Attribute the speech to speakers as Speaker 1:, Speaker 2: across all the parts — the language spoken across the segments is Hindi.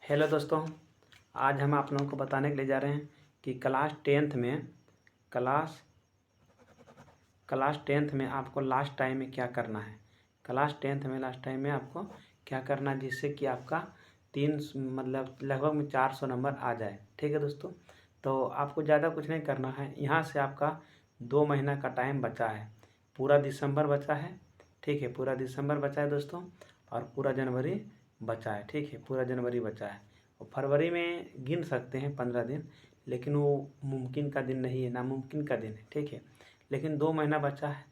Speaker 1: हेलो दोस्तों, आज हम आप लोगों को बताने के लिए जा रहे हैं कि क्लास टेंथ में आपको लास्ट टाइम में क्या करना है। क्लास टेंथ में लास्ट टाइम में आपको क्या करना है जिससे कि आपका लगभग में 400 नंबर आ जाए। ठीक है दोस्तों, तो आपको ज़्यादा कुछ नहीं करना है। यहाँ से आपका 2 महीना का टाइम बचा है। पूरा दिसंबर बचा है। ठीक है, पूरा दिसंबर बचा है दोस्तों, और पूरा जनवरी बचा है। ठीक है, पूरा जनवरी बचा है। और फरवरी में गिन सकते हैं 15 दिन, लेकिन वो मुमकिन का दिन नहीं है, नामुमकिन का दिन है। ठीक है, लेकिन 2 महीना बचा है।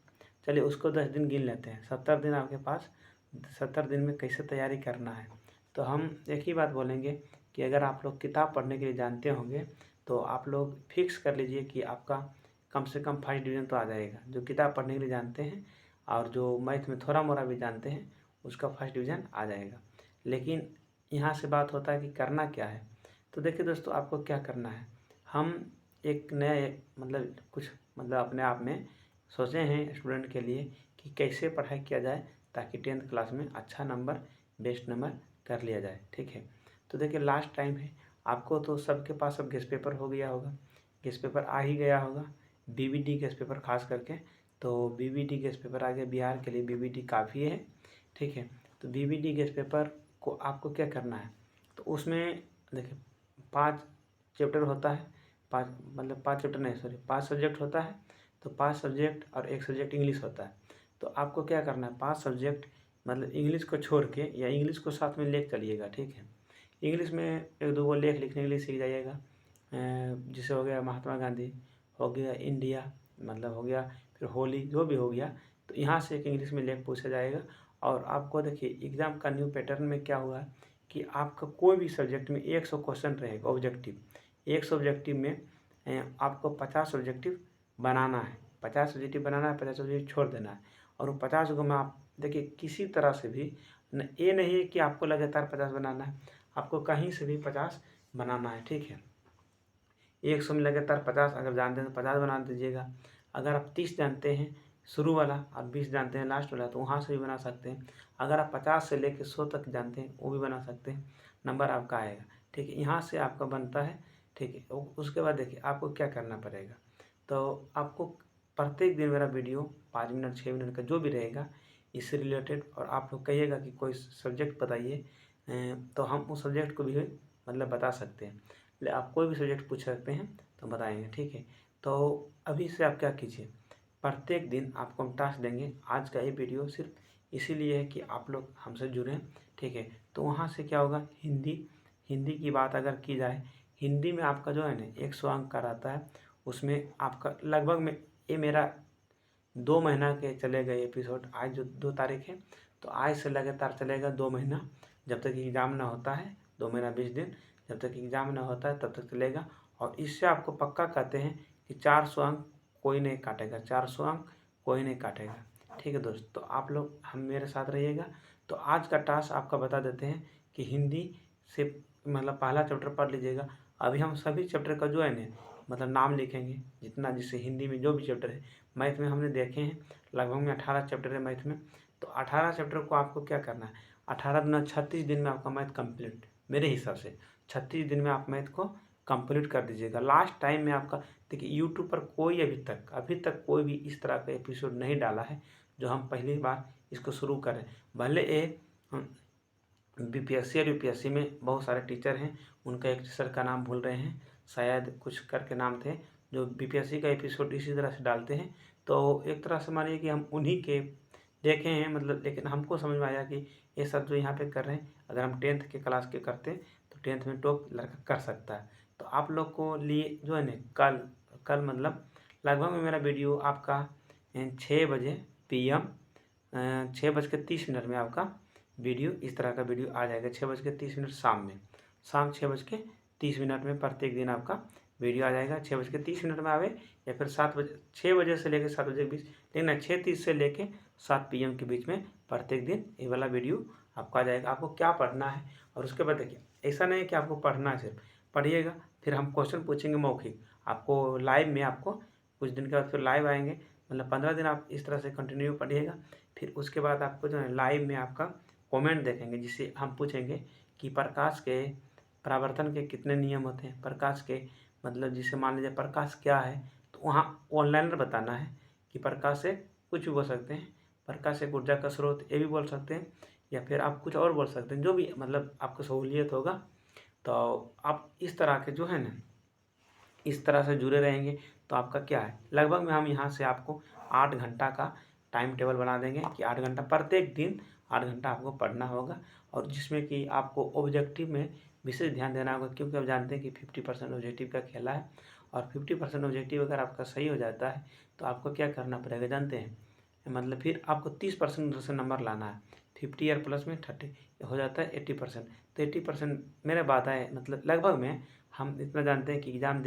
Speaker 1: चलिए उसको 10 दिन गिन लेते हैं। 70 दिन आपके पास। 70 दिन में कैसे तैयारी करना है, तो हम एक ही बात बोलेंगे कि अगर आप लोग किताब पढ़ने के लिए जानते होंगे तो आप लोग फिक्स कर लीजिए कि आपका कम से कम फर्स्ट डिवीज़न तो आ जाएगा। जो किताब पढ़ने के लिए जानते हैं और जो मैथ में थोड़ा मोड़ा भी जानते हैं उसका फर्स्ट डिवीज़न आ जाएगा। लेकिन यहाँ से बात होता है कि करना क्या है। तो देखिए दोस्तों, आपको क्या करना है। हम एक नया कुछ अपने आप में सोचे हैं स्टूडेंट के लिए कि कैसे पढ़ाई किया जाए ताकि 10th क्लास में अच्छा नंबर, बेस्ट नंबर कर लिया जाए। ठीक है, तो देखिए लास्ट टाइम है। आपको तो सबके पास अब गेस्ट पेपर हो गया होगा, गेस्ट पेपर आ ही गया होगा। बीबीडी गेस्ट पेपर खास करके, तो बीबीडी गेस्ट पेपर आ गया। बिहार के लिए बीबीडी काफ़ी है। ठीक है, तो बीबीडी गेस्ट पेपर को आपको क्या करना है, तो उसमें देखिए 5 चैप्टर होता है। 5 चैप्टर नहीं, सॉरी 5 सब्जेक्ट होता है। तो 5 सब्जेक्ट और 1 सब्जेक्ट इंग्लिश होता है। तो आपको क्या करना है, 5 सब्जेक्ट इंग्लिश को छोड़ के, या इंग्लिश को साथ में लेके चलिएगा। ठीक है, इंग्लिश में 1-2 गो लेख लिखने के लिए सीख जाइएगा। जैसे हो गया महात्मा गांधी, हो गया इंडिया, हो गया फिर होली, जो भी हो गया। तो यहाँ से एक इंग्लिश में लेख पूछा जाएगा। और आपको देखिए एग्ज़ाम का न्यू पैटर्न में क्या हुआ है कि आपका कोई भी सब्जेक्ट में 100 क्वेश्चन रहेगा ऑब्जेक्टिव। 100 ऑब्जेक्टिव में आपको 50 ऑब्जेक्टिव बनाना है। 50 ऑब्जेक्टिव बनाना है, 50 ऑब्जेक्टिव छोड़ देना है। और वो 50 को में आप देखिए किसी तरह से भी ये नहीं है कि आपको लगातार 50 बनाना है, आपको कहीं से भी 50 बनाना है। ठीक है, 100 में लगातार 50 अगर जानते हैं तो 50 बना दीजिएगा। अगर आप 30 जानते हैं शुरू वाला, आप 20 जानते हैं लास्ट वाला, तो वहाँ से भी बना सकते हैं। अगर आप 50 से लेकर 100 तक जानते हैं वो भी बना सकते हैं, नंबर आपका आएगा। ठीक है, यहाँ से आपका बनता है। ठीक है, उसके बाद देखिए आपको क्या करना पड़ेगा। तो आपको प्रत्येक दिन मेरा वीडियो 5 मिनट 6 मिनट का जो भी रहेगा इससे रिलेटेड, और आप लोग कहिएगा कि कोई सब्जेक्ट बताइए, तो हम उस सब्जेक्ट को भी बता सकते हैं। आप कोई भी सब्जेक्ट पूछ सकते हैं तो बताएंगे। ठीक है, तो अभी से आप क्या कीजिए, प्रत्येक दिन आपको हम टास्क देंगे। आज का ये वीडियो सिर्फ इसीलिए है कि आप लोग हमसे जुड़ें। ठीक है, तो वहाँ से क्या होगा, हिंदी की बात अगर की जाए, हिंदी में आपका जो है ना 100 अंक का रहता है। उसमें आपका लगभग में, ये मेरा 2 महीना के चले गए एपिसोड। आज जो 2 तारीख है, तो आज से लगातार चलेगा 2 महीना, जब तक एग्ज़ाम ना होता है। 2 महीना 20 दिन, जब तक एग्ज़ाम ना होता है तब तक चलेगा। और इससे आपको पक्का कहते हैं कि 400 अंक कोई नहीं काटेगा, 400 अंक कोई नहीं काटेगा। ठीक है दोस्त, तो आप लोग हम मेरे साथ रहिएगा। तो आज का टास्क आपका बता देते हैं कि हिंदी से पहला चैप्टर पढ़ लीजिएगा। अभी हम सभी चैप्टर का जो है ना नाम लिखेंगे, जितना जिससे हिंदी में जो भी चैप्टर है। मैथ में हमने देखे हैं लगभग में 18 चैप्टर है मैथ में। तो 18 चैप्टर को आपको क्या करना है, 18 दिन 36 दिन में आपका मैथ कंप्लीट। मेरे हिसाब से 36 दिन में आप मैथ को कंप्लीट कर दीजिएगा। लास्ट टाइम में आपका देखिए यूट्यूब पर कोई अभी तक कोई भी इस तरह का एपिसोड नहीं डाला है जो हम पहली बार इसको शुरू करें। भले बीपीएससी और यूपीएससी में बहुत सारे टीचर हैं, उनका एक सर का नाम भूल रहे हैं, शायद कुछ करके नाम थे, जो बीपीएससी का एपिसोड इसी तरह से डालते हैं। तो एक तरह से मानिए कि हम उन्हीं के देखे हैं, लेकिन हमको समझ में आया कि ये सब जो यहाँ पे कर रहे हैं, अगर हम 10th के क्लास के करते तो 10th में टॉप लड़का कर सकता है। तो आप लोग को लिए जो है ना कल लगभग में मेरा वीडियो आपका 6 बजे PM 6:30 में आपका वीडियो, इस तरह का वीडियो आ जाएगा। 6:30 शाम 6:30 में प्रत्येक दिन आपका वीडियो आ जाएगा। 6:30 में आवे, या फिर 7 बजे, 6 बजे से लेकर 7 बजे के बीच, लेकिन 6:30 से लेकर 7 PM के बीच में प्रत्येक दिन ये वाला वीडियो आपको आ जाएगा। आपको क्या पढ़ना है, और उसके बाद देखिए ऐसा नहीं है कि आपको पढ़ना है, सिर्फ पढ़िएगा, फिर हम क्वेश्चन पूछेंगे मौखिक आपको लाइव में। आपको कुछ दिन के बाद फिर लाइव आएंगे, 15 दिन आप इस तरह से कंटिन्यू पढ़िएगा। फिर उसके बाद आपको जो है लाइव में आपका कमेंट देखेंगे, जिससे हम पूछेंगे कि प्रकाश के परावर्तन के कितने नियम होते हैं, प्रकाश के मतलब जिसे मान लीजिए प्रकाश क्या है, तो वहाँ ऑनलाइनर बताना है कि प्रकाश से कुछ भी बोल सकते हैं, प्रकाश एक ऊर्जा का स्रोत ये भी बोल सकते हैं, या फिर आप कुछ और बोल सकते हैं, जो भी मतलब आपको सहूलियत होगा। तो आप इस तरह के जो है ना, इस तरह से जुड़े रहेंगे तो आपका क्या है, लगभग में हम यहाँ से आपको 8 घंटा का टाइम टेबल बना देंगे कि 8 घंटा प्रत्येक दिन 8 घंटा आपको पढ़ना होगा, और जिसमें कि आपको ऑब्जेक्टिव में विशेष ध्यान देना होगा, क्योंकि आप जानते हैं कि 50% ऑब्जेक्टिव का खेला है, और 50% ऑब्जेक्टिव अगर आपका सही हो जाता है तो आपको क्या करना पड़ेगा जानते हैं, मतलब फिर आपको 30% से नंबर लाना है। 50 और प्लस में 30 हो जाता है 80%। तो 80% मेरा बात है, मतलब लगभग में हम इतना जानते हैं कि एग्ज़ाम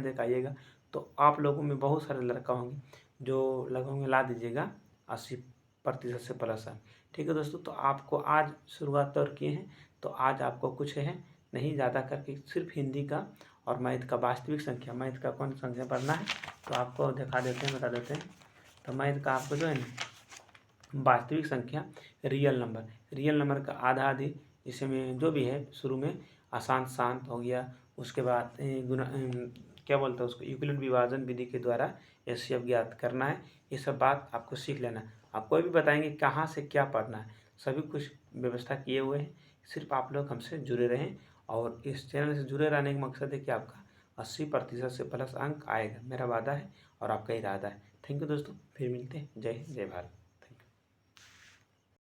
Speaker 1: दे के आइएगा तो आप लोगों में बहुत सारे लड़का होंगे जो लगभग में ला दीजिएगा 80% से प्लस है। ठीक है दोस्तों, तो आपको आज शुरुआत और किए हैं, तो आज आपको कुछ है नहीं ज़्यादा करके सिर्फ हिंदी का और मैथ का वास्तविक संख्या, मैथ का कौन संख्या पढ़ना है तो आपको दिखा देते हैं, बता देते हैं। तो मैथ का आपको जो है ना वास्तविक संख्या, रियल नंबर का आधा आधी, इसमें जो भी है शुरू में अशांत शांत हो गया, उसके बाद गुना क्या बोलते हैं उसको, यूक्लिड विभाजन विधि के द्वारा एचसीएफ ज्ञात करना है। ये सब बात आपको सीख लेना है। आप कोई भी बताएंगे कहाँ से क्या पढ़ना है, सभी कुछ व्यवस्था किए हुए हैं, सिर्फ आप लोग हमसे जुड़े रहें, और इस चैनल से जुड़े रहने का मकसद है कि आपका 80% से प्लस अंक आएगा, मेरा वादा है और आपका इरादा है। थैंक यू दोस्तों, फिर मिलते हैं। जय हिंद, जय भारत।